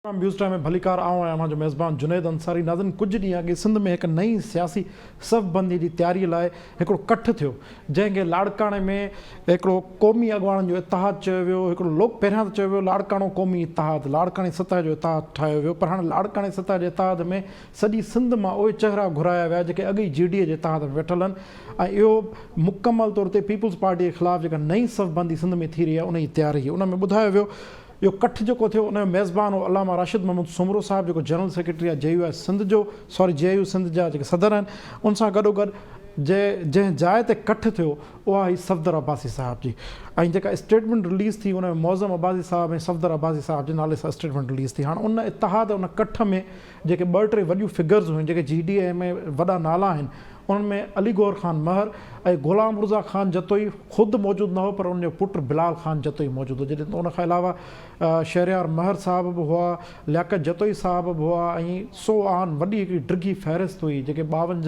News time में भलीकार आऊं आहियां मुंहिंजो मेज़बान जुनैद अंसारी। नाज़रीन, कुछ ॾींहं अॻे सिंध में हिकु नई सियासी सफ़बंदी जी तयारीअ लाइ हिकिड़ो कठ थियो, जंहिंखे लाड़काणे में हिकिड़ो क़ौमी अॻुवाणनि जो इतिहाद चयो वियो। हिकिड़ो लोक पहिरियां त चयो वियो लाड़काणो क़ौमी इतिहाद, लाड़काणी सतह जो इतिहाद ठाहियो वियो, पर हाणे लाड़काणे सतह जे इतिहाद में सॼी सिंध मां उहे चहिरा घुराया विया जेके अॻई GDA जे इतिहाद में वेठल आहिनि। ऐं इहो मुकमल तौर ते पीपुल्स पार्टी जे ख़िलाफ़ु जेका नई सफ़बंदी सिंध में थी रही आहे उन जी तयारी। उन में ॿुधायो वियो इहो कठ जेको थियो उन जो मेज़बान हो अलामा राशिद मोहम्मद सुमरो साहिबु, जेको जनरल सेक्रेटरी आहे JU सिंध जो, JU सिंध जा जेके सदर आहिनि। उन सां गॾोगॾु जंहिं जाइ ते कठ थियो उहा हुई सफ़दर अब्बासी साहिब जी। ऐं जेका स्टेटमेंट रिलीज़ थी उन में मौज़म अब्बासी साहिब ऐं सफ़दर अब्बासी साहिब जे नाले सां स्टेटमेंट रिलीज़ थी। हाणे उन इतिहाद उन कठ में जेके 2-3 वॾियूं फिगर्स हुयूं जेके GDA में वॾा नाला आहिनि, उनमें अली गौर ख़ान महर ऐं ग़ुलाम मुर्ज़ा ख़ान जतोई ख़ुदि मौजूदु न हो, पर उनजो पुटु बिलाल ख़ान जतोई मौजूदु हो। जॾहिं उन खां अलावा शहरयार महर साहिब बि हुआ, लियाकत जतोई साहिब बि हुआ, ऐं सो आन वॾी हिकिड़ी डिघी फ़हरिस्त हुई जेके 52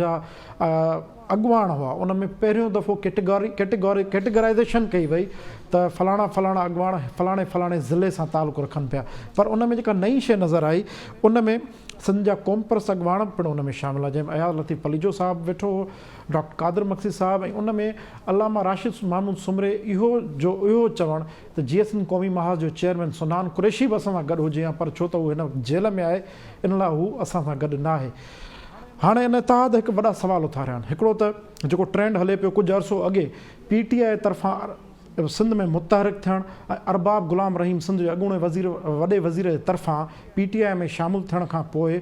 अॻुवाण हुआ। उन में पहिरियों दफ़ो कैटेगराइज़ेशन कई वई त फलाणा फलाणा अॻुवाण फलाणे फलाणे ज़िले सां तालुक़ु रखनि पिया, पर उन में जेका नई शइ नज़र आई उन में सिंध जा कॉम्पर्स अॻुवाण पिणु उन में शामिल आहे, जंहिंमें अयाज़ लतीफ़ पलीजो साहिबु वेठो हो, डॉक्टर कादिर मक्सी साहिबु, ऐं उन में अलामा राशिद मोहम्मद सुमरे इहो चवणु त GSN क़ौमी महाज़ जो चेयरमैन सुनान कुरैशी बि असां सां गॾु हुजे, पर छो त उहो हिन जेल में आहे इन लाइ हू असां सां गॾु न आहे। हाणे इन इतिहाद हिकु वॾा सवाल उथारिया आहिनि। हिकिड़ो त जेको ट्रेंड हले पियो कुझु अर्सो अॻे PTI तरफ़ां सिंध में मुतहरिक थियणु ऐं अरबाब ग़ुलाम रहीम सिंध जे अॻूणे वॾे वज़ीर जे तरफ़ां PTI में शामिलु थियण खां पोइ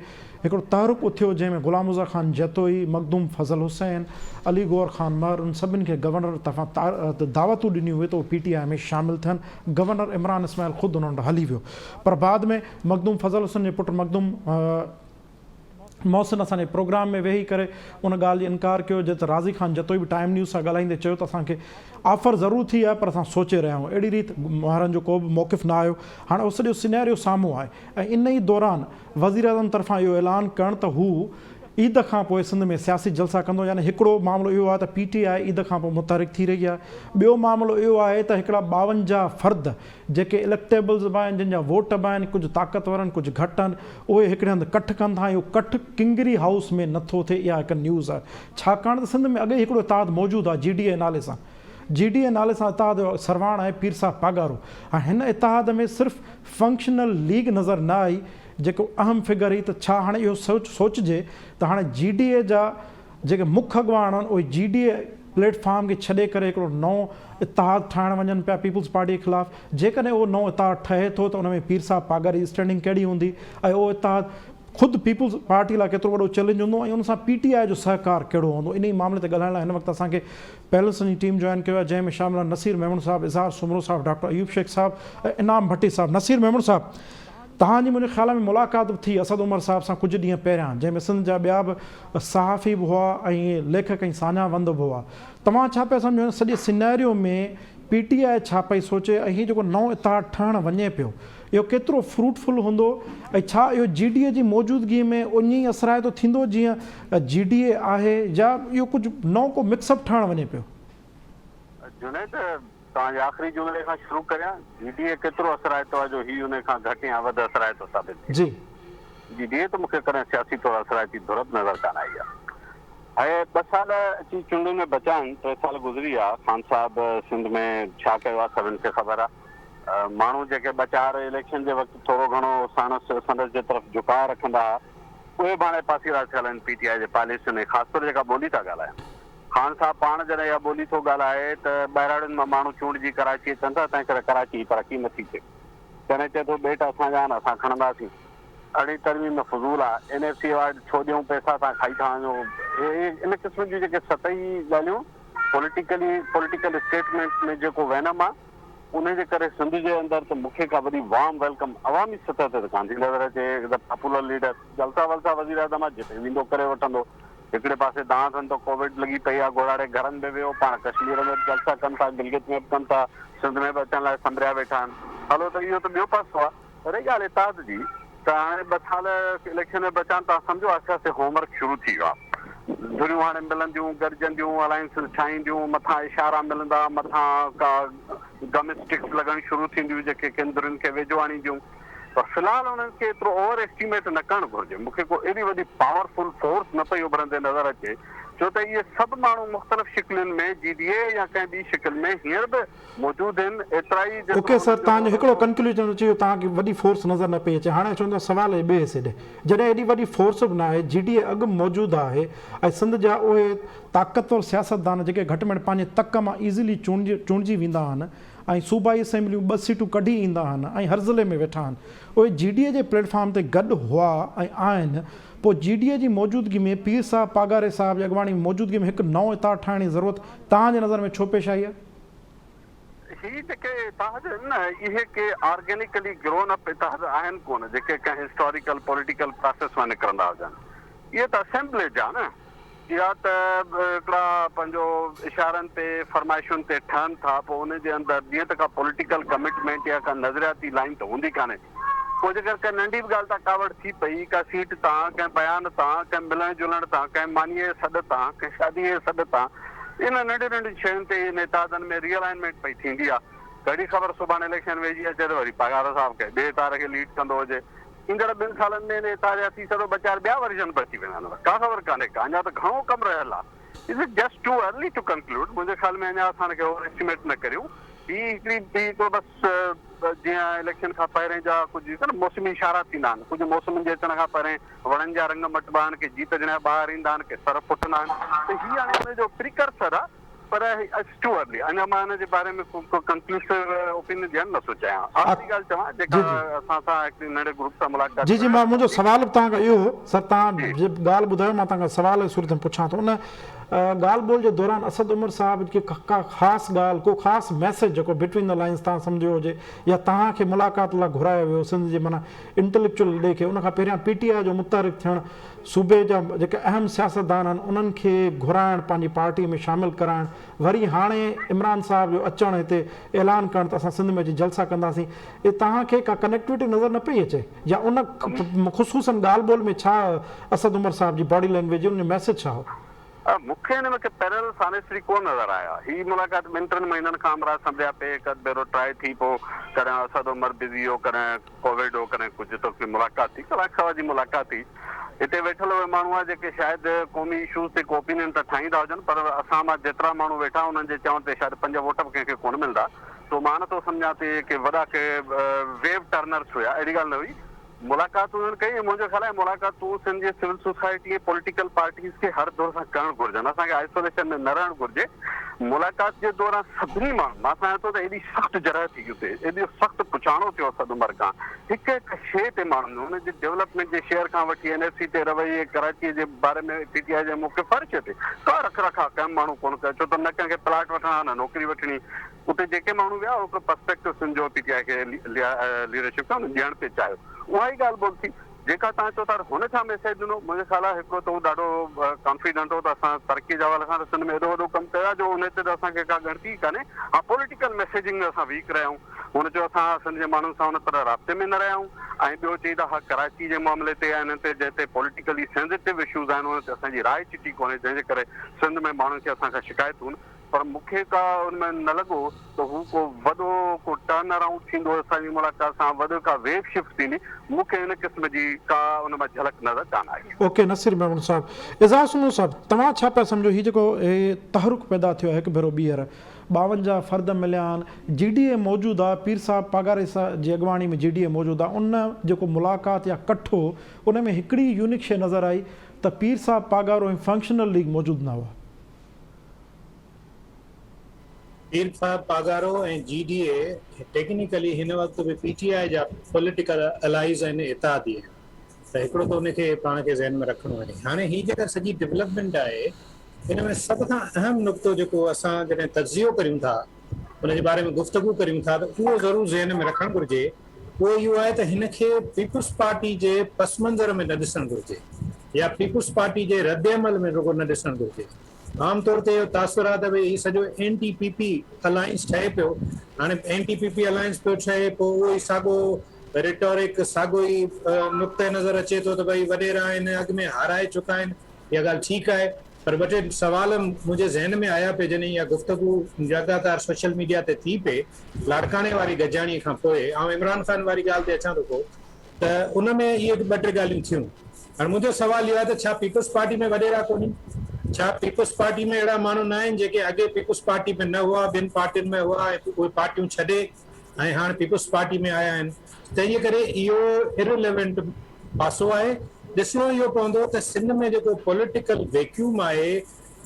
हिकिड़ो तहरुक उथियो, जंहिंमें ग़ुलाम मुर्ज़ा ख़ान जतोई, मखदूम फज़ल हुसैन, अली गौर ख़ान महर, उन सभिनी खे गवर्नर तरफ़ां दावतूं ॾिनियूं हुई त उहे PTI में शामिलु थियनि। गवर्नर इमरान इस्माइल ख़ुदि उन्हनि वटि हली वियो, पर बाद में मखदूम फज़ल हुसैन जे पुटु मखदूम मोहसिन असांजे प्रोग्राम में वेही करे उन ॻाल्हि जी इनकार कयो, जे त राज़ी ख़ान जतोई बि टाइम न्यूज़ सां ॻाल्हाईंदे चयो त असांखे ऑफर ज़रूरु थी आहे पर असां सोचे रहिया आहियूं। अहिड़ी रीति महारनि जो को बि मौक़िफ़ न आयो। हाणे उहो सॼो सिनेरियो साम्हूं आहे ऐं इन ई दौरान वज़ीर आज़म तरफ़ां इहो ऐलान करणु त हू ईद खां पोइ सिंध में सियासी जलसा कंदो। यानी हिकिड़ो मामिलो इहो आहे त PTI ईद खां पोइ मुतहरिक थी रही आहे। ॿियो मामिलो इहो आहे त हिकिड़ा 52 फ़र्द जेके इलेक्टेबल्स बि आहिनि, जिन जा वोट बि आहिनि, कुझु ताक़तवर आहिनि कुझु घटि आहिनि, उहे हिकिड़े हंधि कठि कनि था। इहो कठि किंगरी हाउस में नथो थिए, इहा हिकु न्यूज़ आहे। छाकाणि त सिंध में अॻे हिकिड़ो इतिहाद मौजूदु आहे GDA नाले सां। GDA नाले सां इतिहाद जो सरवाण आहे पीर साहिब पागारो। हाणे हिन इतिहाद में सिर्फ़ु फंक्शनल लीग नज़र न आई जेको अहम फिगर हुई। त छा हाणे इहो सोचिजे त हाणे GDA जा जेके मुख्य अॻुवाण आहिनि उहे GDA प्लेटफॉर्म खे छॾे करे हिकिड़ो नओं इतिहाद ठाहिण वञनि पिया पीपुल्स पार्टी जे ख़िलाफ़ु। जेकॾहिं उहो नओं इतिहाद ठहे थो त उन में पीर साहिब पागार जी स्टैंडिंग कहिड़ी हूंदी ऐं उहो इतिहाद ख़ुदि पीपुल्स पार्टी लाइ केतिरो वॾो चैलेंज हूंदो ऐं उन सां PTI जो सहकार कहिड़ो हूंदो। इन ई मामले ते ॻाल्हाइण लाइ हिन वक़्तु असांखे पैनलिस्ट जी टीम जॉइन कयो आहे, जंहिंमें शामिल आहिनि नसीर मेमन साहिबु, इज़हार सुमरो साहिबु, डॉक्टर अयूब शेख साहिबु ऐं इनाम भट्टी साहिबु। नसीर मेमन साहिबु, तव्हांजी मुंहिंजे ख़्याल में मुलाक़ात बि थी असद उमर साहिब सां कुझु ॾींहं पहिरियां, जंहिंमें सिंध जा ॿिया बि सहाफ़ी बि हुआ ऐं लेखक ऐं सान्यावंद बि हुआ। तव्हां छा पिया सम्झो सॼे सिनेरियो में PTI छा पई सोचे ऐं हीअ जेको नओं इतिहाद ठहणु वञे पियो इहो केतिरो फ्रूटफुल हूंदो ऐं छा इहो GDA जी मौजूदगीअ में उन ई असराइतो थींदो जीअं GDA आहे, या इहो कुझु नओं को मिक्सअप ठहणु वञे पियो? जुनैद, तव्हांजे आख़िरी जुमिले खां शुरू करियां। GDA केतिरो असराइतो आहे जो हीउ उन खां घटि या वधि असराइतो साबित थिए। जी, GDA त मूंखे कॾहिं सियासी तौरु असराइती ज़रूरत नज़र कान आई आहे। ऐं 2 साल अची चूंडुनि में बचा आहिनि, 3 साल गुज़री विया। ख़ान साहिबु सिंध में छा कयो आहे सभिनि खे ख़बर आहे। माण्हू जेके 2-4 इलेक्शन जे वक़्तु थोरो घणो संदसि जे तरफ़ झुकाव रखंदा हुआ, उहे बि हाणे पासीरा थियल आहिनि PTI जे पॉलिसी में, ख़ासि तौरु जेका ॿोली था ॻाल्हाइनि। ख़ान साहिबु पाण जॾहिं इहा ॿोली थो ॻाल्हाए त ॿाहिराड़ियुनि मां माण्हू चूंडिजी कराची अचनि था, तंहिं करे कराची जी तरक़ी नथी थिए। तॾहिं चए थो ॿेट असांजा आहिनि, असां खणंदासीं। अहिड़ी तरमीम में फज़ूल आहे। NFC अवार्ड छो ॾियूं, पैसा तव्हां खाई था वञो। इन क़िस्म जूं जेके सतही ॻाल्हियूं पॉलिटिकल स्टेटमेंट्स में जेको वहनम आहे, उन जे करे सिंध जे अंदरि त मूंखे का वॾी वार्म वेलकम अवामी सतह ते त कान थी नज़र अचे। द पॉपुलर लीडर जलसा वलसा वज़ीर आज़म आहे, जिते वेंदो करे वठंदो। हिकिड़े पासे दांह अथनि त कोविड लॻी पई आहे, घोड़ाड़े घरनि में वियो। पाण कश्मीर में बि जलसा कनि था, गिलगित में बि कनि था, सिंध में बि अचण लाइ संभरिया वेठा आहिनि। हलो त इहो त ॿियो पासो आहे। रही ॻाल्हि इतिहाद जी, त हाणे 2 साल इलेक्शन में बचा आहिनि, तव्हां सम्झो आस्ते आस्ते होमवर्क शुरू थी वियो आहे। धुरियूं हाणे मिलंदियूं, गॾजंदियूं, अलायंसिस ठाहींदियूं, मथां इशारा मिलंदा, मथां का गम स्टिक्स लॻणु शुरू थींदियूं जेके केंद्रनि खे वेझो आणींदियूं। पर फ़िलहाल उन्हनि खे एतिरो ओवर एस्टिमेट न करणु घुरिजे। मूंखे को एॾी वॾी पावरफुल फोर्स न पई उभरंदे नज़र अचे, छो त इहे सभु माण्हू मुख़्तलिफ़ शिकिलुनि में GDA या कंहिं ॿी शिकिल में हींअर बि मौजूदु आहिनि। एतिरा ई ओके सर, तव्हांजो हिकिड़ो कंक्लूजन चयो तव्हांखे वॾी फोर्स नज़र न पई अचे। हाणे चवंदा सुवाल ॿिए हिसे ॾे, जॾहिं एॾी वॾी फोर्स बि न आहे, GDA अॻु मौजूदु आहे ऐं सिंध जा उहे ताक़तवर सियासतदान जेके घटि में घटि पंहिंजे तक मां ईज़िली चूंडिजी वेंदा आहिनि ऐं सूबाई असेंबलियूं 2 सीटूं कढी ईंदा आहिनि ऐं हर ज़िले में वेठा आहिनि, उहे GDA जे प्लेटफॉर्म ते गॾु हुआ ऐं आहिनि, पोइ GDA जी मौजूदगी में पीर साहब पागारे साहब जी अॻवानी मौजूदगी में हिकु नओं इताद ठाहिण जी ज़रूरत तव्हांजे नज़र में छो पेश आई आहे? ही जेके इतिहाद आहिनि न, इहे के ऑर्गेनिकली ग्रोन अप इतिहाद आहिनि कोन, जेके कंहिं हिस्टोरिकल पॉलिटिकल प्रोसेस मां निकिरंदा हुजनि। इहे त असेंबलेज आहे न, या त हिकिड़ा पंहिंजो इशारनि ते फरमाइशुनि ते ठहनि था, पोइ उनजे अंदरि जीअं त का पॉलिटिकल कमिटमेंट या का नज़रियाती लाइन त हूंदी कान्हे। पोइ जेकर कंहिं नंढी बि ॻाल्हि तां कावड़ थी पई, का सीट तां, कंहिं बयान तां, कंहिं मिलण जुलण तां, कंहिं मानीअ सॾ तां, कंहिं शादीअ सॾ तां, इन नंढी नंढी शयुनि ते इन इतादनि में रिअलाइनमेंट पई थींदी आहे। कहिड़ी ख़बर सुभाणे इलेक्शन वेझी अचे त वरी पगार साहब खे ॿिए तार खे लीड कंदो हुजे, ईंदड़ 2 सालनि में इन इताद जा थी सघो 2-4 ॿिया वर्जन बची वेंदा आहिनि, का ख़बर कान्हे का, अञा त घणो कमु रहियल आहे। Is it just too early to conclude? मुंहिंजे ख़्याल में अञा असांखे ओवर एस्टिमेट न करियूं। ॿी को बसि जीअं इलेक्शन खां पहिरें जा कुझु मौसमी इशारा थींदा आहिनि, कुझु मौसमनि जे अचण खां पहिरें वणनि जा रंग मटिबा आहिनि, के जीत जणिया ॿाहिरि ईंदा आहिनि, के सर फुटंदा आहिनि, त हीअ हाणे हुनजो प्रिकर्सर आहे, पर इट्स टू अर्ली। अञा मां हिन जे बारे में को कंक्लूसिव ओपिनियन ॾियणु नथो चाहियां। आख़िरी ॻाल्हि चवां, जेका असां सां हिकिड़े नंढे ग्रुप सां मुलाक़ात जी मां मुंहिंजो सवाल बि तव्हांखां इहो हो सर, तव्हां जे ॻाल्हि ॿुधायो मां तव्हांखां सवाल जी सूरत में पुछां थो। उन ॻाल्हि ॿोल जे दौरान असद उमर साहब खे का ख़ासि ॻाल्हि, को ख़ासि मैसेज जेको बिटवीन द लाइन्स तव्हां सम्झो हुजे या तव्हांखे मुलाक़ात लाइ घुरायो वियो सिंध जे माना इंटेलेक्चुअल डे खे, उनखां पहिरियां PTI जो मुतहरिक थियणु, सूबे जा जेके अहम सियासतदान आहिनि उन्हनि खे घुराइणु, पंहिंजी पार्टी में शामिलु कराइणु, वरी हाणे इमरान साहब जो अचणु, हिते ऐलान करणु त असां सिंध में अची जलसा कंदासीं, इहे तव्हांखे का कनेक्टिविटी नज़र न पई अचे? या उन ख़ुसूसन ॻाल्हि ॿोल में छा असद उमर साहब जी बॉडी लैंग्वेज, उन जो मैसेज छा हो? मूंखे हिन में पैरल सानेसरी कोन नज़र आया। ही मुलाक़ात 2-3 महीननि खां अमराज संभलिया पे, हिकु भेरो ट्राए थी, पोइ कॾहिं असद उमर बिज़ी हो, कॾहिं कोविड हो, कॾहिं कुझु, त मुलाक़ात थी, कलाक सवा जी मुलाक़ात थी। हिते वेठल उहे माण्हू आहे जेके शायदि क़ौमी इशूज़ ते को ओपिनियन त ठाहींदा हुजनि, पर असां मां जेतिरा माण्हू वेठा उन्हनि जे चवण ते शायदि 5 वोट बि कंहिंखे कोन मिलंदा। तो मां नथो सम्झां ते के वॾा के वेव टर्नर्स हुया, अहिड़ी ॻाल्हि न हुई। मुलाक़ात उन्हनि कई, मुंहिंजो ख़्याल आहे मुलाक़ातूं सिंध जे सिविल सोसाइटी ऐं पॉलिटिकल पार्टीज़ खे हर दौर सां करणु घुरिजनि, असांखे आइसोलेशन में न रहणु घुरिजे। मुलाक़ात जे दौरान सभिनी माण्हू, मां सम्झां थो त एॾी सख़्तु जरह थी हुते, एॾो सख़्तु पुछाणो थियो असद उमर खां, हिकु हिकु शइ ते माण्हुनि हुनजे डेवलपमेंट जे शेयर खां वठी NSC ते रवैये, कराचीअ जे बारे में PTI जे मुख्य फ़र्क़ ते का रख रखा कंहिं माण्हू कोन कयो, छो त न कंहिंखे प्लाट वठणा, न नौकिरी वठणी। उते जेके माण्हू विया हिकु पर्सपेक्टिव सम्झो PTI खे लीडरशिप खां ॾियणु पिए चाहियो, उहा ई ॻाल्हि बोल थी। जेका तव्हां चओ था हुन छा मैसेज ॾिनो, मुंहिंजे ख़्याल आहे हिकिड़ो त उहो ॾाढो कॉन्फिडेंट हो त असां तरक़ी जा हवाले सां सिंध में एॾो वॾो कमु कयो आहे जो उन ते त असांखे का ॻणती कान्हे। हा, पॉलिटिकल मैसेजिंग में असां वीक रहिया आहियूं, हुन चयो असां सिंध जे माण्हुनि सां हुन तरह राब्ते में न रहिया आहियूं। ऐं ॿियो चई त हा, कराची जे मामले ते हिन ते जिते पॉलिटिकली सेंसिटिव इशूज़ आहिनि उन ते असांजी राय चिटी कोन्हे, जंहिंजे करे सिंध में माण्हुनि खे असांखां शिकायतूं आहिनि। पर मूंखे का उनमें न लॻो त हू को वॾो को टर्न अराउंड थींदो असांजी मुलाक़ात सां, वॾो का वेव शिफ्ट थींदी, मूंखे हिन क़िस्म जी का उन मां झलक नज़र कान आई। ओके नसीर मेमन साहब, एज़ाज़ सुनो साहब, तव्हां छा पिया सम्झो हीउ जेको तहरुक पैदा थियो आहे हिकु भेरो ॿीहर 52 फ़र्द मिलिया आहिनि, GDA मौजूदु आहे, पीर साहब पागारे साहब जी अॻवानी में GDA मौजूदु आहे, उन जेको मुलाक़ात या कठो उन में हिकिड़ी यूनिक शइ नज़र आई त पीर साहब पागारो ऐं फंक्शनल लीग मौजूदु न हुआ। पीर साहब पागारो ऐं GDA टेक्निकली हिन वक़्तु बि PTI जा पॉलिटिकल अलाइज़ आहिनि, इत्तेहादी आहिनि, त हिकिड़ो त उनखे पाण खे ज़हन में रखिणो आहे। हाणे हीअ जेका सॼी डेवलपमेंट आहे, हिन में सभ खां अहम नुक़्तो जेको असां जॾहिं तज़ियो करियूं था, उनजे बारे में गुफ़्तगू करियूं था, त उहो ज़रूरु ज़हन में रखणु घुरिजे। उहो इहो आहे त हिन खे पीपुल्स पार्टी जे पस मंज़र में न ॾिसणु घुरिजे, या पीपुल्स पार्टी जे रद्द अमल में रुॻो न ॾिसणु घुरिजे। आमतौर ते इहो तासुर आहे त भई हीउ सॼो NTPP अलायंस ठहे पियो। हाणे NTPP अलायंस पियो ठहे, पोइ उहो ई साॻियो रिटोरिक, साॻियो ई नुक़्ते नज़र अचे थो त भई वॾेरा आहिनि, अॻु में हाराए चुका आहिनि। इहा ॻाल्हि ठीकु आहे, पर ॿ टे सवाल मुंहिंजे ज़हन में आया पिए जॾहिं इहा गुफ़्तगू लगातार सोशल मीडिया ते थी पए लाड़काणे वारी गजाणीअ खां पोइ। ऐं इमरान ख़ान वारी ॻाल्हि ते अचां थो, त उन में इहे 2-3 ॻाल्हियूं थियूं। हाणे मुंहिंजो सवाल इहो आहे त छा पीपल्स पार्टी में वॾेरा कोन्हनि? छा पीपल्स पार्टी में अहिड़ा माण्हू न आहिनि जेके अॻे पीपल्स पार्टी में न हुआ, ॿिनि पार्टियुनि में हुआ ऐं उहे पार्टियूं छॾे ऐं हाणे पीपल्स पार्टी में आया आहिनि? तंहिंजे करे इहो इररिलेवेंट पासो आहे। ॾिसणो इहो पवंदो त सिंध में जेको पॉलिटिकल वैक्यूम आहे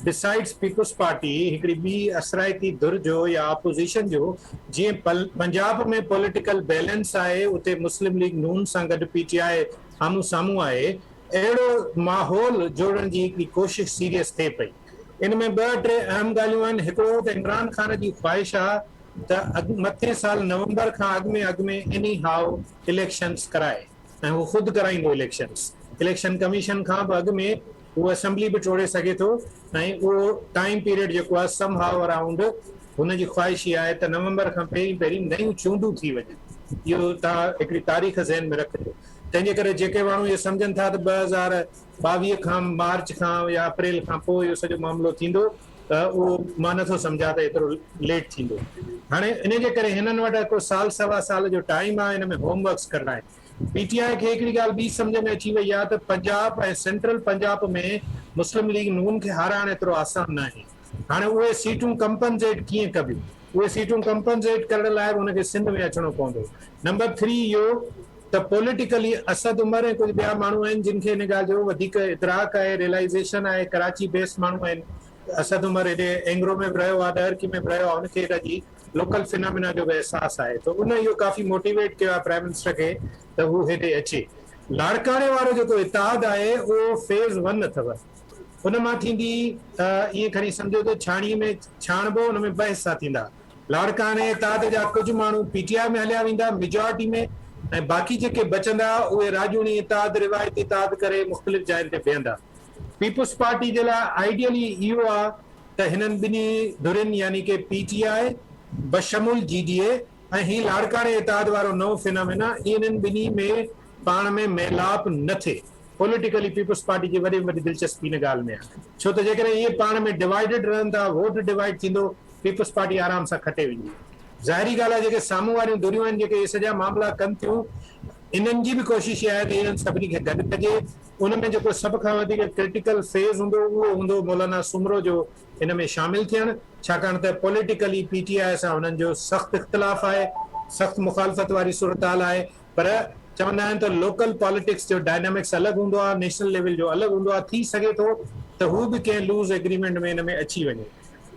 डिसाइड्स पीपल्स पार्टी हिकिड़ी ॿी असराइती धुर जो या अपोज़िशन जो, जीअं पंजाब में पॉलिटिकल बैलेंस आहे, उते मुस्लिम लीग नून सां गॾु पीटीआई आम्हूं साम्हूं आहे, अहिड़ो माहौल जोड़ण जी हिकिड़ी कोशिशि सीरियस थिए पई। इन में 2-3 अहम ॻाल्हियूं आहिनि। हिकिड़ो त इमरान खान जी ख़्वाहिश आहे त मथे साल नवंबर खां अॻु में एनी हाउ इलेक्शन्स कराए ऐं हू ख़ुदि कराईंदो इलेक्शन कमीशन खां बि अॻु में उहो असेंबली बि टोड़े सघे थो ऐं उहो टाइम पीरियड जेको आहे सम हाउ अराउंड हुनजी ख़्वाहिश इहा आहे त नवंबर खां पहिरीं नयूं चूंडूं थी वञनि। इहो तव्हां हिकिड़ी तारीख़ ज़हन में रखिजो। तंहिंजे करे जेके माण्हू इहे सम्झनि था त 2022 खां मार्च खां या अप्रैल खां पोइ इहो सॼो मामिलो थींदो, त उहो मां नथो सम्झां त एतिरो लेट थींदो। हाणे इन जे करे हिननि वटि हिकिड़ो 1-1.25 साल जो टाइम आहे हिन में होमवर्क्स करणा आहिनि। पीटीआई खे हिकिड़ी ॻाल्हि ॿी सम्झ में अची वई आहे त पंजाब ऐं सेंट्रल पंजाब में मुस्लिम लीग नून खे हाराइण एतिरो आसान न आहे। हाणे उहे सीटूं कंपनसेट कीअं कबियूं? उहे सीटूं कंपनसेट करण लाइ हुनखे सिंध में अचिणो पवंदो। नंबर 3 इहो त पॉलिटिकली असद उमर ऐं कुझु ॿिया माण्हू आहिनि जिन खे हिन ॻाल्हि जो वधीक इदराक आहे, रियलाइज़ेशन आहे। कराची बेस्ड माण्हू आहिनि। असद उमर हेॾे एंग्रो में बि रहियो आहे, डहरकी में बि रहियो आहे, हुनखे हिन जी लोकल फिनोमिना जो बि अहसासु आहे। त उन इहो काफ़ी मोटिवेट कयो आहे प्राइम मिनिस्टर खे त हू हेॾे अचे। लाड़काणे वारो जेको इतिहाद आहे उहो फेज़ 1 अथव। उन मां थींदी ईअं खणी सम्झो त छाणीअ में छाणबो, हुन में 2 हिसा थींदा। लाड़काणे इतिहाद जा कुझु माण्हू पीटीआई में हलिया वेंदा मेजॉरिटी में, ऐं बाक़ी जेके बचंदा उहे राजूनी इतिहाद रिवायती इतिहाद करे मुख़्तलिफ़ जायुनि ते बीहंदा। पीपल्स पार्टी जे लाइ आइडियली इहो आहे त हिननि ॿिन्ही धुरियुनि यानी कि पीटीआई बशमुल जीडीए ऐं ही लाड़काणे इतिहाद वारो नओं फिनोमेना, इन्हनि ॿिन्ही में पाण में मेलाप न थिए। पॉलिटिकली पीपल्स पार्टी जी वॾी में वॾी दिलचस्पी इन ॻाल्हि में आहे, छो त जेकॾहिं इहे पाण में डिवाइडेड रहनि था, वोट डिवाइड थींदो, पीपल्स पार्टी आराम सां खटे वेंदी। ज़ाहिरी ॻाल्हि आहे जेके साम्हूं वारियूं धुरियूं आहिनि जेके इहे सॼा मामला कनि थियूं, इन्हनि जी बि कोशिशि इहा आहे त इन्हनि सभिनी खे गॾु कजे। उन में जेको सभ खां वधीक क्रिटिकल फेज़ हूंदो उहो हूंदो मौलाना सुमरो जो इन में शामिल थियणु, छाकाणि त पॉलिटिकली पीटीआई सां हुननि जो सख़्तु इख़्तिलाफ़ आहे, सख़्तु मुखालफ़त वारी सूरत-हाल आहे। पर चवंदा आहिनि त लोकल पॉलिटिक्स जो डायनामिक्स अलॻि हूंदो आहे, नेशनल लेवल जो अलॻि हूंदो आहे। थी सघे थो त हू बि कंहिं लूज़ एग्रीमेंट में हिन में अची वञे।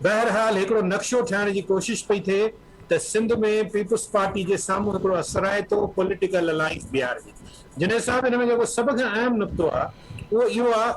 बहरहाल हिकिड़ो नक्शो ठाहिण जी कोशिशि पई थिए त सिंध में पीपल्स पार्टी जे साम्हूं हिकिड़ो असराइतो पॉलिटिकल अलायंस बीहारजे। जिन हिसाब हिन में जेको सभ खां अहम नुक़्तो आहे उहो इहो आहे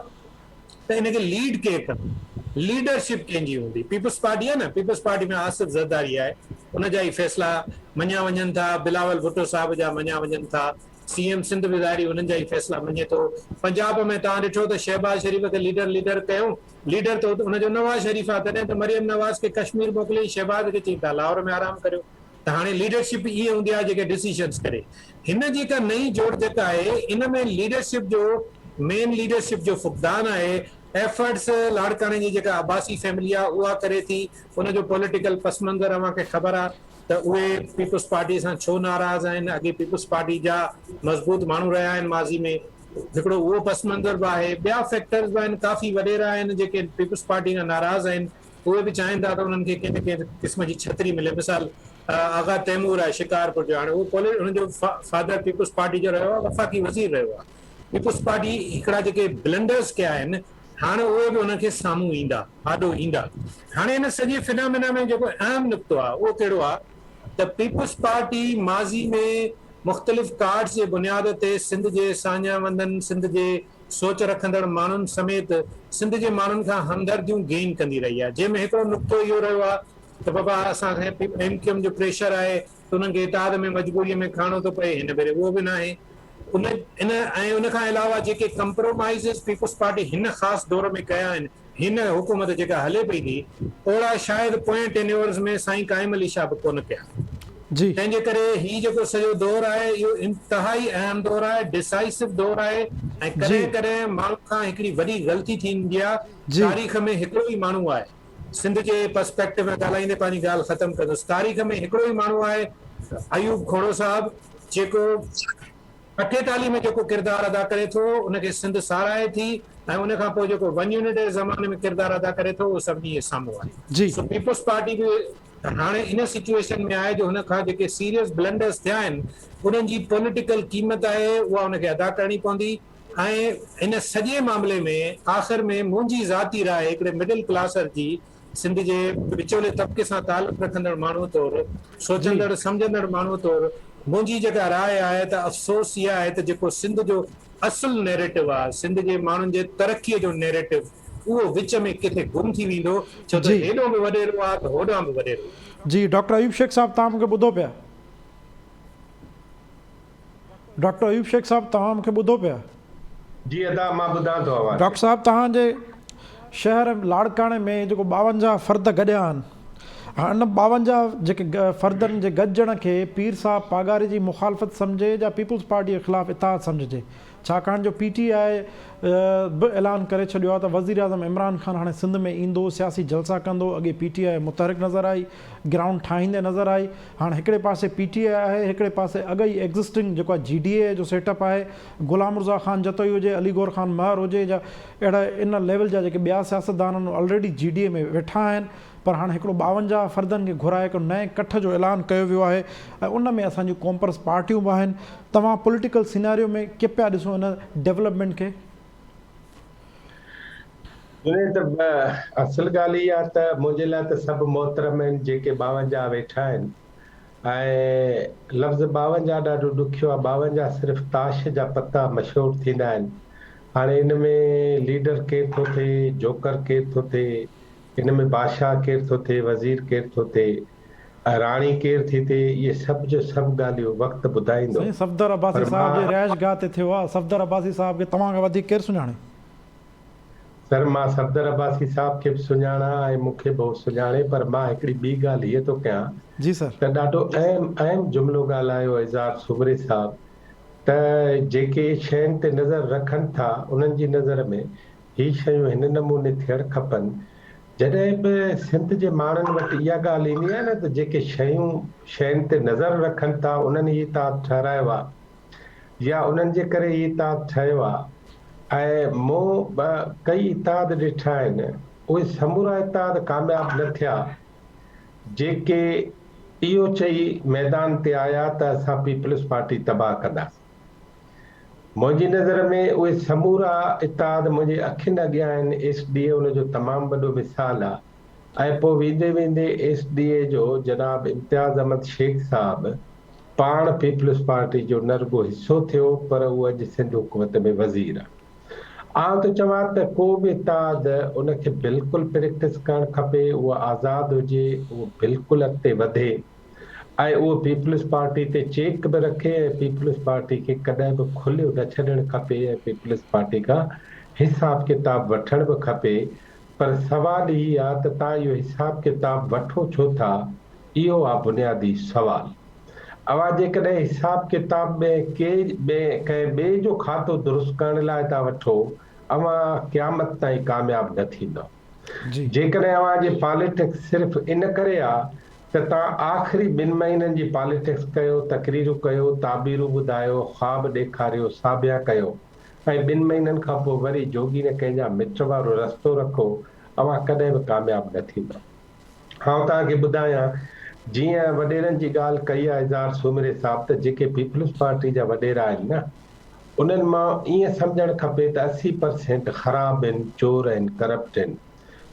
त हिनखे लीड केरु कंदो, लीडरशिप कंहिंजी हूंदी। पीपल्स पार्टी आहे न, पीपल्स पार्टी में आसिफ ज़रदारी आहे, उनजा ई फ़ैसिला मञिया वञनि था। बिलावल भुट्टो साहिब जा मञिया वञनि था। सीएम सिंध विज़ारी उन्हनि जा ई फ़ैसिला मञे थो। पंजाब में तव्हां ॾिठो त शहबाज़ शरीफ़ खे लीडर कयूं, लीडर त उनजो नवाज़ शरीफ़ आहे, तॾहिं त मरियम नवाज़ खे कश्मीर मोकिले शहबाज़ खे चई था लाहौर में आराम करियो। त हाणे लीडरशिप इहे हूंदी आहे जेके डिसीजन्स करे। हिन जी जेका नई जोड़जक आहे, इन में लीडरशिप जो मेन लीडरशिप जो फुक़दान आहे। एफर्ट्स लाड़काणे जी जेका अब्बासी फैमिली आहे उहा करे थी, उनजो पॉलिटिकल पस मंज़र अव्हांखे ख़बर आहे त उहे पीपल्स पार्टी सां छो नाराज़ आहिनि। अॻे पीपल्स पार्टी जा मज़बूत माण्हू रहिया आहिनि माज़ी में, हिकिड़ो उहो पस मंज़र बि आहे। ॿिया फैक्टर्स बि आहिनि, काफ़ी वॾेरा आहिनि जेके पीपल्स पार्टी खां नाराज़ आहिनि। उहे बि चाहिनि था त उन्हनि खे कंहिं न कंहिं क़िस्म जी छतरी मिले। मिसाल आगा तैमूर आहे शिकारपुर जो, हाणे उहो हुनजो फादर पीपल्स पार्टी जो रहियो आहे, वफ़ाक़ी वज़ीर रहियो आहे। पीपल्स पार्टी हिकिड़ा जेके ब्लंडर्स कया आहिनि, हाणे उहे बि हुनखे साम्हूं ईंदा, आॾो ईंदा। हाणे हिन सॼे फिनोमेना में जेको अहम नुक़्तो आहे उहो कहिड़ो आहे त पीपल्स पार्टी माज़ी में मुख़्तलिफ़ कार्ड्स जे बुनियाद ते सिंध जे सान्यावंदनि, सिंध जे सोच रखंदड़ माण्हुनि समेत सिंध जे माण्हुनि खां हमदर्दियूं गेन कंदी रही आहे। जंहिंमें हिकिड़ो नुक़्तो इहो रहियो आहे त बाबा असांखे एमक्यूएम जो प्रेशर आहे त उन्हनि खे इताद में मजबूरीअ में खणणो थो पए। हिन भेरे उहो बि न आहे। ऐं उन खां अलावा जेके कंप्रोमाइज़िस पीपल्स पार्टी हिन ख़ासि दौर में कया आहिनि, हिन हुकूमत जेका हले पई थी, ओड़ा शायदि पोएं टेन्योर्स में साईं काइम अली शाह बि कोन कया जी। तंहिंजे करे हीउ जेको सॼो दौर आहे इहो इंतिहाई अहम दौर आहे, डिसाइसिव दौर आहे। ऐं कॾहिं कॾहिं माण्हू खां हिकिड़ी वॾी ग़लती थींदी आहे। तारीख़ में हिकिड़ो ई माण्हू आहे, सिंध जे पर्सपेक्टिव में ॻाल्हाईंदे पंहिंजी ॻाल्हि ख़तमु कंदुसि। तारीख़ में हिकिड़ो ई माण्हू आहे अयूब खोड़ो साहिबु, जेको 48 में जेको किरदारु अदा करे थो उनखे सिंध साराहे थी ऐं उन खां पोइ जेको 1 यूनिट जे ज़माने में किरदारु अदा करे थो उहो सभिनी जे साम्हूं आहे। जी। सो पीपल्स पार्टी बि हाणे इन सिचुएशन में आहे जो हुन खां जेके सीरियस ब्लंडर्स थिया आहिनि उन्हनि जी पॉलिटिकल क़ीमत आहे उहा उनखे अदा करणी पवंदी। ऐं इन सॼे मामले में आख़िर में मुंहिंजी ज़ाती राय हिकिड़े मिडिल क्लासर जी सिंध जे विचोले तबिके सां तालुक़ रखंदड़ माण्हू तौरु सोचंदड़ सम्झंदड़ माण्हू तौरु मुंहिंजी जेका राय आहे त अफ़सोस इहा आहे त जेको सिंध जो असुलु नैरेटिव आहे सिंध जे माण्हुनि जे तरक़ीअ जो नैरेटिव उहो विच में किथे गुम थी वेंदो छो त हेॾो बि वॾेरो आहे त होॾां बि वॾेरो। जी डॉक्टर अयूब शेख साहब तव्हां मूंखे ॿुधो पिया? डॉक्टर अयूब शेख साहब तव्हां मूंखे ॿुधो पिया? जी अदा मां ॿुधां थो आवाज़। डॉक्टर साहब तव्हांजे शहर लाड़काणे में जेको 52 फ़र्द गॾिया आहिनि इन 52 जेके फ़र्दनि जे गॾिजण खे पीर साहब पागारी जी मुखालफ़त सम्झे या पीपल्स पार्टी जे ख़िलाफ़ु इतिहाद सम्झिजे? छाकाणि जो PTI बि ऐलान करे छॾियो आहे त वज़ीर आज़म इमरान ख़ान हाणे सिंध में ईंदो सियासी जलसा कंदो। अॻे PTI मुतहरिक नज़र आई ग्राउंड ठाहींदे नज़र आई। हाणे हिकिड़े पासे PTI आहे हिकिड़े पासे अॻई एग्ज़िस्टिंग जेको आहे GDA जो सेटअप आहे। गुलाम रज़ा ख़ान जतोई हुजे अली गौर ख़ान महर हुजे या अहिड़ा इन लेवल जा जेके ॿिया सियासतदान ऑलरेडी GDA में वेठा आहिनि। पर हाणे हिकिड़ो 52 फ़र्दनि खे घुराए हिकु नए कठ जो ऐलान कयो वियो आहे ऐं उन में असांजूं कॉम्पर्स पार्टियूं बि आहिनि। तव्हां पॉलिटिकल सिनेरियो में के पिया ॾिसो हिन डेवलपमेंट खे? असल ॻाल्हि इहा त मुंहिंजे लाइ त सभु मोहतरम आहिनि जेके 52 वेठा आहिनि ऐं लफ़्ज़ 52 ॾाढो ॾुखियो आहे। 52 सिर्फ़ु ताश जा पता मशहूरु थींदा आहिनि। हाणे इन में लीडर केरु थो थिए जोकर केरु थो थिए इन में बादशाह केरु थो थिए वज़ीर केरु थो थिए राणी केरु थी थिए इहे सभु जो सभु ॻाल्हियूं वक़्तु ॿुधाईंदो। सफ़दर अब्बासी साहब जे रिहाइशगाह ते थियो आहे। सफ़दर अब्बासी साहब खे तव्हां खां वधीक केरु सुञाणे? सर मां सफ़दर अब्बासी साहब खे बि सुञाणा ऐं मूंखे बि सुञाणे पर मां हिकिड़ी ॿी ॻाल्हि हीअ थो कयां जी सर त ॾाढो अहम जुमिलो ॻाल्हायो एज़ार सुमरे साहब त जेके शयुनि ते नज़र रखनि था उन्हनि जी नज़र में ही शयूं हिन नमूने थियणु खपनि। जॾहिं बि सिंध जे माण्हुनि वटि इहा ॻाल्हि ईंदी आहे न त जेके शयुनि ते नज़र रखनि था उन्हनि ई इताद ठहिरायो आहे या उन्हनि जे करे ई इताद ठहियो आहे। ऐं मूं कई इताद ॾिठा आहिनि उहे समूरा इताद कामयाबु न थिया जेके इहो चई मैदान ते आया त असां पीपल्स पार्टी तबाह कंदासीं। मुंहिंजी नज़र में उहे समूरा इताद मुंहिंजे अखियुनि अॻियां आहिनि। SDA उनजो तमामु वॾो मिसाल आहे ऐं पोइ वेंदे वेंदे SDA जो जनाब इम्तियाज़ अहमद शेख साहब पाण पीपल्स पार्टी जो न रुॻो हिसो थियो पर उहो अॼु सिंध हुकूमत में वज़ीर आहे। आउं त चवां त को बि इताद उनखे बिल्कुलु प्रैक्टिस करणु खपे उहा आज़ादु हुजे उहो बिल्कुलु अॻिते वधे ऐं उहो पीपल्स पार्टी ते चेक बि रखे ऐं पीपल्स पार्टी खे कॾहिं बि खुलियो न छॾणु खपे ऐं पीपल्स पार्टी खां हिसाब किताब वठणु बि खपे। पर सवाल ई आहे त तव्हां इहो हिसाब किताब वठो छो था इहो आहे बुनियादी सुवाल। अवां जेकॾहिं हिसाब किताब में कंहिं ॿिए जो खातो दुरुस्त करण लाइ था वठो अवां क़यामत ताईं कामयाबु न थींदो। जेकॾहिं अवां जी पॉलिटिक्स सिर्फ़ु इन करे आहे त तव्हां आख़िरी 2 महीननि जी पॉलिटिक्स कयो तकरीरूं कयो ताबीरूं ॿुधायो ख्वाब ॾेखारियो साबिया कयो ऐं 2 महीननि खां पोइ वरी जोगी न कंहिंजा मिट वारो रस्तो रखो अवां कॾहिं बि कामयाबु न थींदो। आउं तव्हांखे ॿुधायां जीअं वॾेरनि जी ॻाल्हि कई आहे एज़ार सुमरे साहब त जेके पीपल्स पार्टी जा वॾेरा आहिनि न उन्हनि मां ईअं सम्झणु खपे त 80% ख़राब आहिनि चोर आहिनि करप्ट आहिनि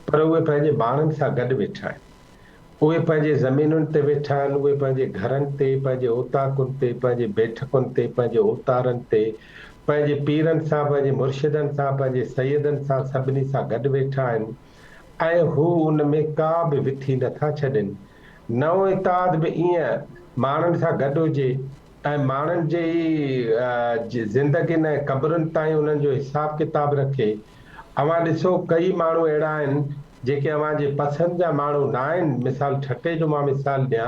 पर उहे पंहिंजे माण्हुनि सां गॾु वेठा आहिनि। उहे पंहिंजे ज़मीनुनि ते वेठा आहिनि उहे पंहिंजे घरनि ते पंहिंजे ओताकुनि ते पंहिंजे बैठकुनि ते पंहिंजे ओतारनि ते पंहिंजे पीरनि सां पंहिंजे मुर्शिदनि सां पंहिंजे सैयदनि सां सभिनी सां गॾु वेठा आहिनि ऐं हू उन में का बि विथी नथा छॾनि। नओं इताद बि ईअं माण्हुनि सां गॾु हुजे ऐं माण्हुनि जी ज़िंदगियुनि ऐं क़बरुनि ताईं उन्हनि जो हिसाब किताब रखे। अवां ॾिसो कई माण्हू अहिड़ा आहिनि जेके अवां जे पसंदि जा माण्हू न आहिनि। मिसाल ठटे जो मां मिसाल ॾियां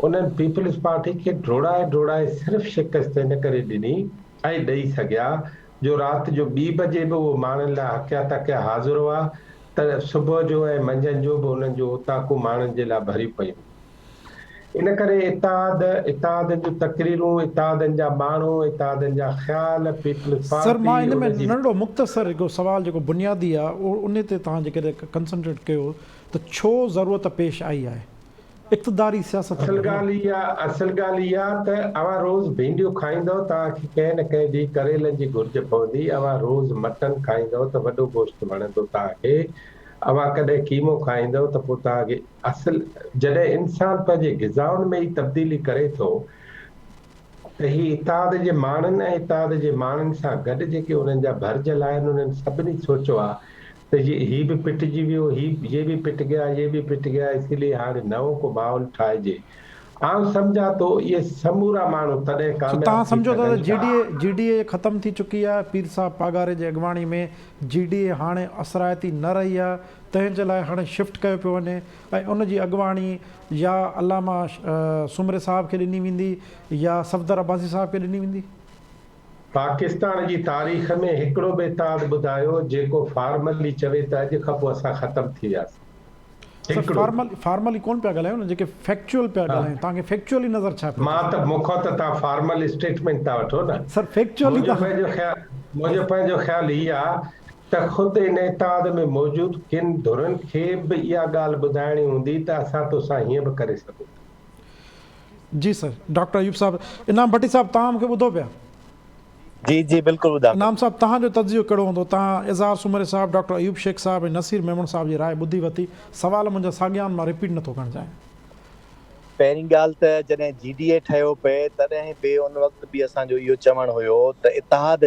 उन्हनि पीपल्स पार्टी खे ड्रोड़ाए सिर्फ़ु शिकस्त इन करे ॾिनी ऐं ॾेई सघिया जो राति जो 2 बजे बि उहो माण्हुनि लाइ हकिया तकिया हाज़िर हुआ त सुबुह जो ऐं मंझंदि जो बि उन्हनि जो ओताकूं माण्हुनि जे लाइ भरी पयूं। इन करे इतादनि जूं तकरीरूं, इतादनि जा माण्हू, इतादनि जा ख़्याल, पीपल्स सर मां पार्टी इन में उनजी नंढो मुख़्तसर हिकिड़ो सुवाल जेको बुनियादी आहे उन ते तव्हां जेकॾहिं कंसंट्रेट कयो त छो ज़रूरत पेश आई आहे इक़्तिदारी सियासत असल ॻाल्हि इहा त अवां रोज़ भींडियूं खाईंदव, तव्हांखे कंहिं न कंहिं ॾींहुं करेलनि जी घुर्ज पवंदी। अवां रोज़ मटन खाईंदव त वॾो गोश्त वणंदो तव्हांखे। अवां कॾहिं कीमो खाईंदव त पोइ तव्हांखे असल जॾहिं इंसान पंहिंजे ग़िज़ाउनि में ई तब्दीली करे थो त ही इताद जे माण्हुनि ऐं इताद जे माण्हुनि सां गॾु जेके उन्हनि जा भरिजियल आहिनि उन्हनि सभिनी सोचियो आहे त ही बि पिटिजी वियो, ये भी पिट गया, ये भी पिट गया, इसीलिए हाणे नओं को माहौल ठाहिजे। आउं सम्झां थो इहे समूरा माण्हू तॾहिं तव्हां कामयाब थी सम्झो था सघनि था। GDA ख़तमु थी चुकी आहे, पीर साहब पागारे जे अॻुवाणी में GDA हाणे असराइती न रही आहे, तंहिंजे लाइ हाणे शिफ्ट कयो पियो वञे ऐं उनजी अॻुवाणी या अलामा सुमरे साहब खे ॾिनी वेंदी या सफ़दर अब्बासी साहब खे ॾिनी वेंदी। पाकिस्तान जी तारीख़ में हिकिड़ो बि इताद ॿुधायो जेको फॉर्मली चवे त अॼु खां पोइ असां ख़तमु थी वियासीं। फॉर्मली कोन पिया ॻाल्हायूं न, जेके फैक्चुअल पिया ॻाल्हायूं। तव्हांखे फैक्चुअली नज़र छा पियो? मां त मूंखां त तव्हां फॉर्मल स्टेटमेंट था वठो न। सर फैक्चुअली मुंहिंजो पंहिंजो ख़्यालु इहा आहे त ख़ुदि इन इताद में मौजूदु किन धुरनि खे बि इहा ॻाल्हि ॿुधाइणी हूंदी त असां तोसां हीअं बि करे सघूं। जी सर। डॉक्टर अयूब साहब, इनाम भट्टी साहब तव्हां मूंखे ॿुधो पिया? जी जी बिल्कुलु ॿुधां। इनाम साहब तव्हांजो तजियो कहिड़ो हूंदो? तव्हां इज़हार सुमरे साहब, डॉक्टर अयूब शेख साहब ऐं नसीर मेमून साहब जी राय ॿुधी वरिती। सुवाल मुंहिंजा साॻियान मां रिपीट नथो करणु चाहियां। पहिरीं ॻाल्हि त जॾहिं GDA ठहियो पिए तॾहिं बि उन वक़्तु बि असांजो इहो चवणु हुयो त इतिहाद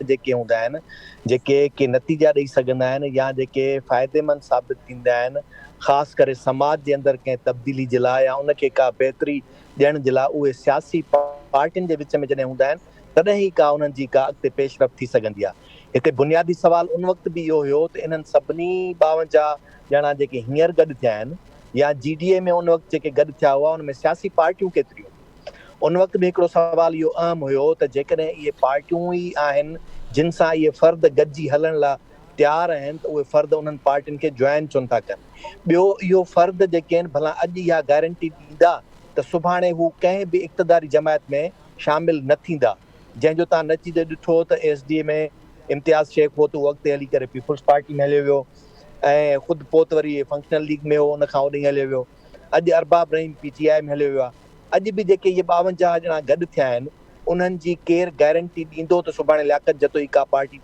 जेके हूंदा आहिनि, जेके के नतीजा ॾेई सघंदा आहिनि या जेके फ़ाइदेमंद साबित थींदा आहिनि, ख़ासि करे समाज जे अंदरि कंहिं तब्दीली जे लाइ या उनखे का बहितरी ॾियण जे लाइ, उहे सियासी पार्टियुनि जे विच में जॾहिं हूंदा आहिनि तॾहिं ई का उन्हनि जी का अॻिते पेशरफ़्त थी सघंदी आहे। हिते बुनियादी सुवाल उन वक़्तु बि इहो हुयो त इन्हनि सभिनी 52 ॼणा जेके हींअर गॾु थिया आहिनि या GDA में उन वक़्तु जेके गॾु थिया हुआ उन में सियासी पार्टियूं केतिरियूं? उन वक़्तु बि हिकिड़ो सुवाल इहो अहम हुयो त जेकॾहिं इहे पार्टियूं ई आहिनि जिन सां इहे फ़र्द गॾिजी हलण लाइ तयारु आहिनि त उहे फ़र्द उन्हनि पार्टियुनि खे जॉइन छो नथा कनि। ॿियो इहो फ़र्द जेके आहिनि भला अॼु इहा गारंटी ॾींदा त सुभाणे हू कंहिं बि इक़्तिदारी जमायत में शामिल न थींदा। जंहिंजो तव्हां नतीजो ॾिठो त SDA में इम्तियाज़ शेख हो त उहो अॻिते हली करे पीपुल्स पार्टी में हलियो वियो ऐं ख़ुदि पोइ त वरी फंक्शनल लीग में हो, उन खां होॾे हलियो वियो। अॼु अरबाब रहीम PTI में हलियो वियो आहे। अॼु बि जेके इहे 52 ॼणा गॾु थिया आहिनि उन्हनि जी केरु गारंटी ॾींदो त सुभाणे लियाकत जतोई का पार्टी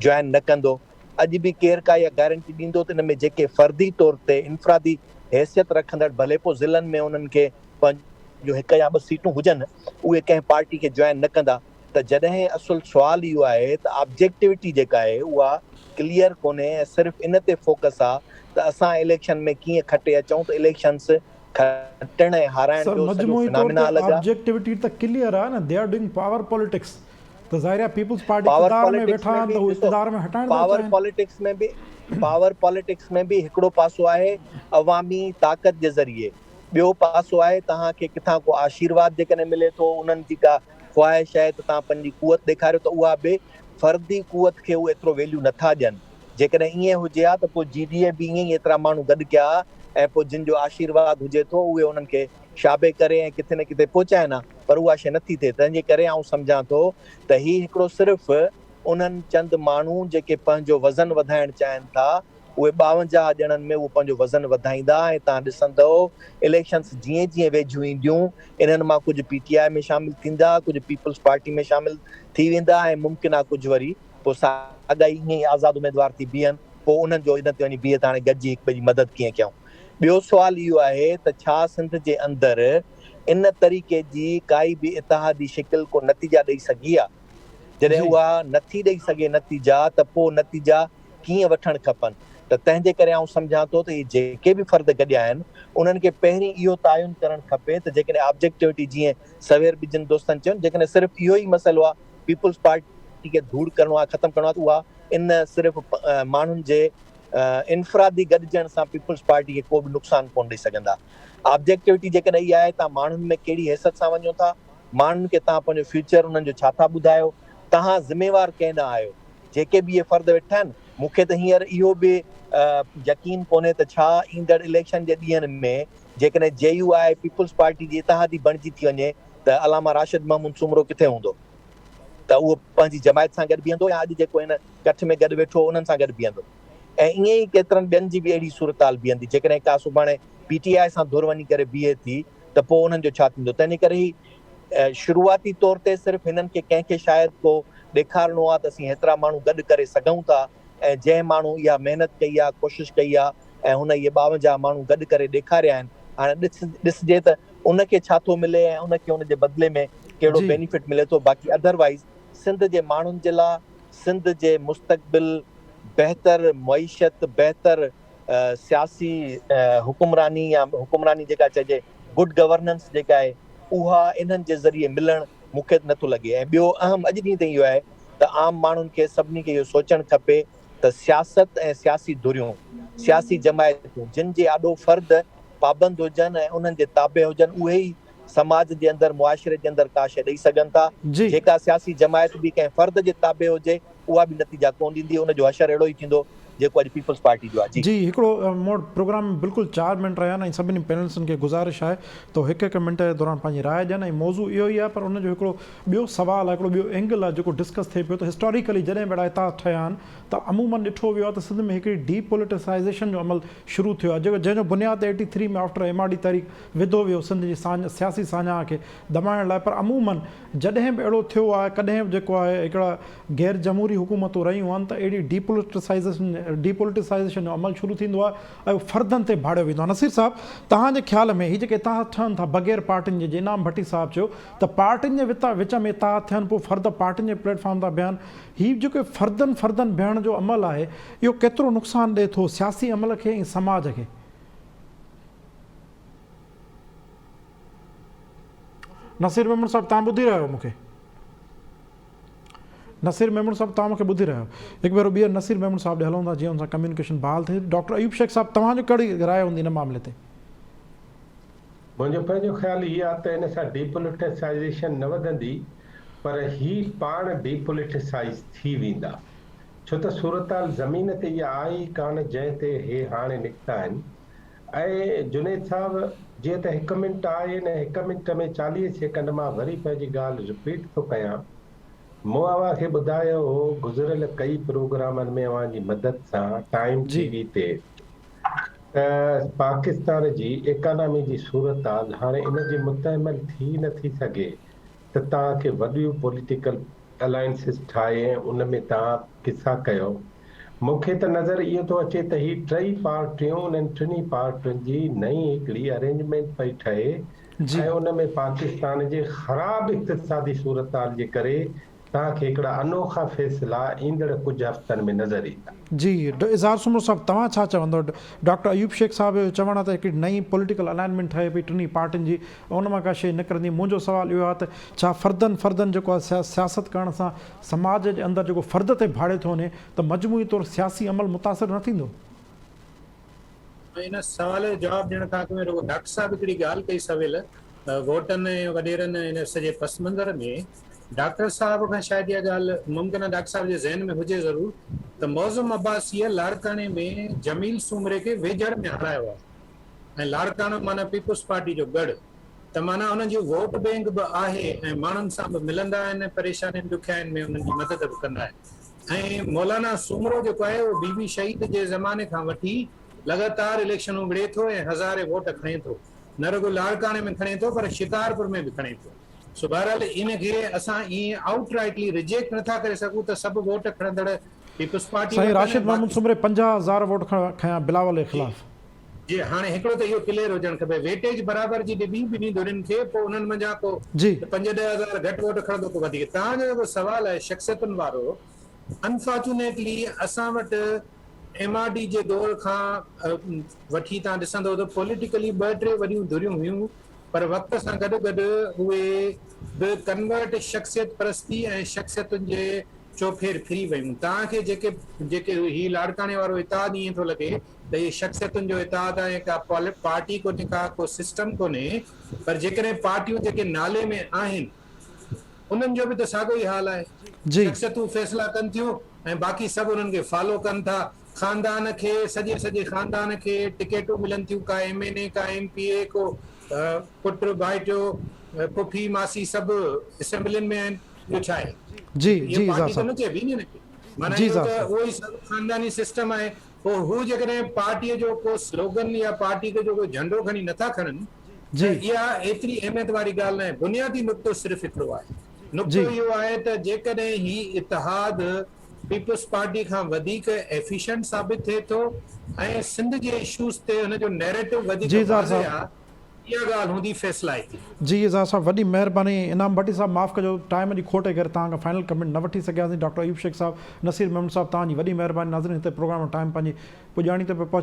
जॉइन न कंदो? अॼु बि केरु का इहा गारंटी ॾींदो त इन में जेके फ़र्दी तौर ते इनफ़रादी हैसियत रखंदड़ भले पोइ ज़िलनि में उन्हनि खे जो 1 या 2 सीटूं हुजनि उहे कंहिं पार्टी खे जॉइन न कंदा? त जॾहिं असुल सुवाल इहो आहे त ऑब्जेक्टिविटी जेका आहे उहा क्लियर कोन्हे ऐं सिर्फ़ु इन ते फोकस आहे त असां इलेक्शन में कीअं खटे अचूं त इलेक्शंस खटण ऐं हाराइण जो सॼो फिनोमिना लॻा। ऑब्जेक्टिविटी त क्लियर आहे न, they are doing power politics. त ज़ाहिर आहे पीपल्स पार्टी इक़्तिदार में वेठा आहिनि त उहे इक़्तिदार में हटाइण था पावर चाहिनि। पॉलिटिक्स में बि हिकिड़ो पासो आहे अवामी ताक़त जे ज़रिए, ॿियो पासो आहे तव्हांखे किथां को आशीर्वाद जेकॾहिं मिले थो, उन्हनि जी का ख़्वाहिश आहे त तव्हां पंहिंजी कुवत ॾेखारियो त उहा बि फर्दी कुवत खे उहे एतिरो वैल्यू नथा ॾियनि। जेकॾहिं ईअं हुजे हा त पोइ GDA बि ईअं ई एतिरा माण्हू गॾु कया ऐं पोइ जिन जो आशीर्वाद हुजे थो उहे उन्हनि खे शाबे करे ऐं किथे न किथे पहुचाइनि हा, पर उहा शइ नथी थिए। तंहिंजे करे आउं सम्झां थो त ही हिकिड़ो सिर्फ़ु उन्हनि चंद माण्हू जेके पंहिंजो वज़न वधाइणु चाहिनि था उहे 52 ॼणनि में उहो पंहिंजो वज़न वधाईंदा ऐं तव्हां ॾिसंदव इलेक्शन्स जीअं जीअं वेझियूं ईंदियूं इन्हनि मां कुझु PTI में शामिल थींदा, कुझु पीपल्स पार्टी में शामिल थी वेंदा ऐं मुमकिन आहे कुझु वरी पोइ साॻा ईअं ई आज़ाद उमेदवार थी बीहनि, पोइ उन्हनि जो इन ते वञी बीहे त हाणे गॾिजी हिक ॿिए जी मदद कीअं कयूं। ॿियो सुवाल इहो आहे त छा सिंध जे अंदरि इन तरीक़े जी काई बि इतिहादी शिकिल को नतीजा ॾेई सघी आहे? जॾहिं उहा नथी ॾेई सघे नतीजा त पोइ नतीजा कीअं वठणु खपनि? त तंहिंजे करे आउं सम्झां थो त इहे जेके बि फ़र्द गॾिया आहिनि उन्हनि खे पहिरीं इहो तइयुन करणु खपे त जेकॾहिं ऑब्जेक्टिविटी जीअं सवेर बि जिन दोस्तनि चयो जेकॾहिं सिर्फ़ु इहो ई मसइलो आहे पीपल्स पार्टी खे धूड़ करिणो आहे, ख़तमु करिणो आहे, त उहा इन सिर्फ़ु माण्हुनि जे इनफ़रादी गॾिजण सां पीपल्स पार्टी खे को बि नुक़सानु कोन ॾेई सघंदा। ऑब्जेक्टिविटी जेकॾहिं इहा आहे तव्हां माण्हुनि में कहिड़ी हैसियत सां वञो था, माण्हुनि खे तव्हां पंहिंजो फ्यूचर उन्हनि जो छा था ॿुधायो, तव्हां ज़िम्मेवार कंहिं न आहियो। जेके बि इहे फ़र्द वेठा आहिनि मूंखे त हींअर इहो बि यकीन कोन्हे त छा ईंदड़ इलेक्शन जे ॾींहंनि में जेकॾहिं JUI पीपुल्स पार्टी जी इतिहादी बणिजी थी वञे त अलामा राशिद महमूद सुमरो किथे हूंदो, त उहो पंहिंजी जमायत सां गॾु बीहंदो या अॼु जेको हिन कठ में गॾु वेठो उन्हनि सां गॾु बीहंदो। ऐं ईअं ई केतिरनि ॿियनि जी बि अहिड़ी सूरताल बीहंदी। जेकॾहिं का सुभाणे PTI सां धुर वञी करे बीहे थी त पोइ उन्हनि जो छा थींदो। तंहिं करे ई शुरूआती तौर ते सिर्फ़ु हिननि खे कंहिंखे शायदि को ॾेखारिणो आहे त असीं हेतिरा माण्हू गॾु करे सघूं था, ऐं जंहिं माण्हू इहा महिनत कई आहे, कोशिशि कई आहे ऐं हुन इहे 52 माण्हू गॾु करे ॾेखारिया आहिनि, हाणे ॾिसजे त उनखे छा थो मिले ऐं उनखे उनजे बदिले में कहिड़ो बेनिफिट मिले थो। बाक़ी अदरवाइज़ सिंध जे माण्हुनि जे लाइ, सिंध जे मुस्तक़बिल, बहितर मईशत, बहितर सियासी हुकुमरानी या हुकुमरानी जेका चइजे गुड गवर्नेंस जेका आहे उहा इन्हनि जे ज़रिए मिलणु मूंखे नथो लॻे। ऐं ॿियो अहम अॼु ॾींहं ताईं इहो आहे त आम माण्हुनि खे सभिनी खे इहो सोचणु खपे त सियासत ऐं सियासी धुरियूं, सियासी जमायतूं जिन जे आॾो फ़र्द पाबंद हुजनि ऐं उन्हनि जे ताबे हुजनि, उहे ई समाज जे अंदरि, मुआशिरे जे अंदरि का शइ ॾेई सघनि था। जेका सियासी जमायत बि कंहिं फ़र्द जे ताबे हुजे उहा बि नतीजा कोन ॾींदी, उनजो असर अहिड़ो ई थींदो जेको अॼु पीपल्स पार्टी जो आहे। जी हिकिड़ो मोड़ प्रोग्राम में बिल्कुलु 4 मिनट रहिया आहिनि ऐं सभिनी पैनलिस्टनि खे गुज़ारिश आहे त हिकु मिंट जे दौरान पंहिंजी राय ॾियनि। ऐं मौज़ू इहो ई आहे, पर उनजो हिकिड़ो ॿियो सवाल आहे, हिकिड़ो ॿियो एंगल आहे जेको डिस्कस थिए पियो त हिस्टोरिकली जॾहिं बि इताद ठहिया आहिनि त अमूमन ॾिठो वियो आहे त सिंध में हिकिड़ी डीपोलिटिसाइज़ेशन जो अमल शुरू थियो आहे, जंहिंजो बुनियादु 83 में आफ्टर MRD तारीख़ विधो वियो सिंध जी सियासी साञा खे दॿाइण लाइ। पर अमूमन जॾहिं बि अहिड़ो थियो आहे, कॾहिं बि जेको आहे हिकिड़ा गैर जमहूरी हुकूमतूं रहियूं आहिनि त अहिड़ी डीपोलिटिसाइज़ेशन जो अमल शुरू थींदो आहे ऐं फ़र्दनि ते भाड़ियो वेंदो आहे। नसीर साहब, तव्हांजे ख़्याल में हीअ जेके इतिहाद थियनि था बग़ैर पार्टियुनि जे इनाम भट्टी साहब चयो त पार्टियुनि जे विच में इतिहाद थियनि, पोइ फ़र्द पार्टियुनि जे प्लेटफॉर्म था बीहनि, हीअ जेके फ़र्दनि बीहण जो अमल आहे इहो केतिरो नुक़सानु ॾिए थो सियासी अमल खे ऐं समाज खे? नसीर मेमन साहब तव्हां ॿुधी रहियो मूंखे? नसीर मेमन साहब तव्हां मूंखे ॿुधी रहियो? हिकु भेरो ॿीहर नसीर मेमन साहब ॾे हलूं था जीअं हुन सां कम्युनिकेशन बहाल थिए। डॉक्टर अयूब शेख साहब, तव्हांजो कहिड़ी राय हूंदी हिन मामले ते? मुंहिंजो पंहिंजो ख़्यालु इहो आहे त हिन सां डीपोलिटिसाइज़ेशन न वधंदी, पर ही पाण डीपोलिटिसाइज़ थी वेंदा, छो त सूरताल ज़मीन ते इहा आई कान जंहिं ते हे हाणे निकिता आहिनि। ऐं जुनेद साहब, जीअं त 1 मिंट आहे न, 1 मिंट में 40 सेकंड मां वरी पंहिंजी ॻाल्हि रिपीट थो कयां। मूं अव्हां खे ॿुधायो हो गुज़िरियल कई प्रोग्रामनि में अव्हां जी मदद सां टाइम TV ते त पाकिस्तान जी इकानमी जी सूरताल हाणे इन जी मुतहमल थी नथी सघे त तव्हांखे वॾियूं पॉलिटिकल अलायंसिस ठाहे उन में तव्हां किसा कयो। मूंखे त नज़र इहो थो अचे त ही 3 पार्टियूं, उन्हनि 3 पार्टियुनि जी नई हिकिड़ी अरेंजमेंट पई ठहे ऐं उन में पाकिस्तान जे ख़राब इक़्तिसादी सूरताल जे करे तव्हांखे हिकिड़ा अनोखा फ़ैसिला ईंदड़ कुझु हफ़्तनि में नज़र ईंदा। जी इज़हार सुमरो साहब, तव्हां छा चवंदो? डॉक्टर अयूब शेख साहब जो चवणु आहे त हिकिड़ी नई पॉलिटिकल अलाइनमेंट ठहे पई 3 पार्टियुनि जी, उन मां का शइ निकिरंदी। मुंहिंजो सुवाल इहो आहे त छा फ़र्दनि जेको आहे सियासत करण सां समाज जे अंदरि जेको फ़र्द ते भाड़े थो वञे त मजमूई तौरु सियासी अमल मुतासिर न थींदो? इन सवाल जो जवाबु ॾियण खां अॻु में रुगो डॉक्टर साहब हिकिड़ी ॻाल्हि कई सवेल वोटनि ऐं वॾेरनि इन सॼे पस मंज़र में। डॉक्टर साहब खां शायदि इहा ॻाल्हि मुमकिन आहे डॉक्टर साहब जे ज़हन में हुजे ज़रूरु त मौज़ूम अब्बासीअ लाड़काने में जमील सूमरे खे वेझड़ में हरायो आहे ऐं लाड़कानो माना पीपुल्स पार्टी जो गढ़, त माना उन्हनि जी वोट बैंक बि आहे ऐं माण्हुनि सां बि मिलंदा आहिनि, परेशानियुनि ॾुखियाइनि में उन्हनि जी मदद बि कंदा आहिनि। ऐं मौलाना सूमरो जेको आहे उहो बीबी शहीद जे ज़माने खां वठी लगातार इलेक्शनूं विढ़े थो ऐं हज़ारे वोट खणे थो, न रुगो लाड़काने में खणे थो पर शिकारपुर में बि खणे थो। सो बहरहाल इनखे असां ईअं आउटराइटली रिजेक्ट नथा करे सघूं त सभु वोट खणंदड़ पीपुल्स पार्टी। साईं राशिद महमूद सूमरे 50,000 वोट खया बिलावल जे ख़िलाफ़। जी हाणे हिकिड़ो त इहो क्लियर हुजणु खपे, वेटेज बराबरि जी ॿिन्ही धुरियुनि खे, पोइ उन्हनि मंझां को 5-10,000 घटि वोट खणंदो को वधीक। तव्हांजो जेको सुवाल आहे शख़्सियतुनि वारो, अनफॉर्चुनेटली असां वटि MRD जे दौर खां वठी तव्हां ॾिसंदो त पॉलिटिकली 2-3 वॾियूं धुरियूं हुयूं, पर वक़्त सां गॾु गॾु उहे बि कन्वर्ट शख़्सियत परस्ती ऐं शख़्सियतुनि जे चौफेर फिरी वियूं। तव्हांखे जेके ही लाड़काने वारो इतिहाद ईअं थो लॻे त इहे शख़्सियतुनि जो इतिहाद आहे, का पार्टी कोन्हे, को सिस्टम कोन्हे, पर जेकॾहिं पार्टियूं जेके नाले में आहिनि उन्हनि जो बि त साॻियो ई हाल आहे। शख़्सियतूं फ़ैसिला कनि थियूं ऐं बाक़ी सभु उन्हनि खे फॉलो कनि था ख़ानदान खे सॼे ख़ानदान खे टिकेटूं मिलनि थियूं, का MNA का MPA को पुटु भाइटियो पुफी मासी सभु असेंबलियुनि में आहिनि। इहो छा आहे? जी ये जी पार्टी ज़ार तो न साहब चइबी न हिनखे। माना जी इहो ज़ार त साहब। उहो ई सभु ख़ानदानी सिस्टम आहे। पोइ हू जेकॾहिं पार्टीअ जो को स्लोगन या पार्टी जो को झंडो खणी नथा खणनि जी त इहा एतिरी अहमियत वारी ॻाल्हि न आहे। बुनियादी नुक़्तो सिर्फ़ु हिकिड़ो आहे, नुक़्तो जी इहो आहे त जेकॾहिं ही इतिहाद पीपल्स पार्टी खां वधीक एफिशिएंट साबित थिए थो ऐं सिंध जे इशूज़ ते हुनजो नैरेटिव वधीक जी ज़ार वाज़े साहब। आहे, इहा ॻाल्हि हूंदी फ़ैसिलाए थी। जी ज़ार साहब वॾी महिरबानी। इनाम भट्टी साहब माफ़ कजो, टाइम जी खोट जे करे तव्हां खां फाइनल कमेंट न वठी सघियासीं। डॉक्टर अयूब शेख साहब, नसीर मेमन साहब, तव्हांजी वॾी महिरबानी। नाज़रीन, हिते प्रोग्राम टाइम पंहिंजी पुॼाणी ते पियो पहुचे।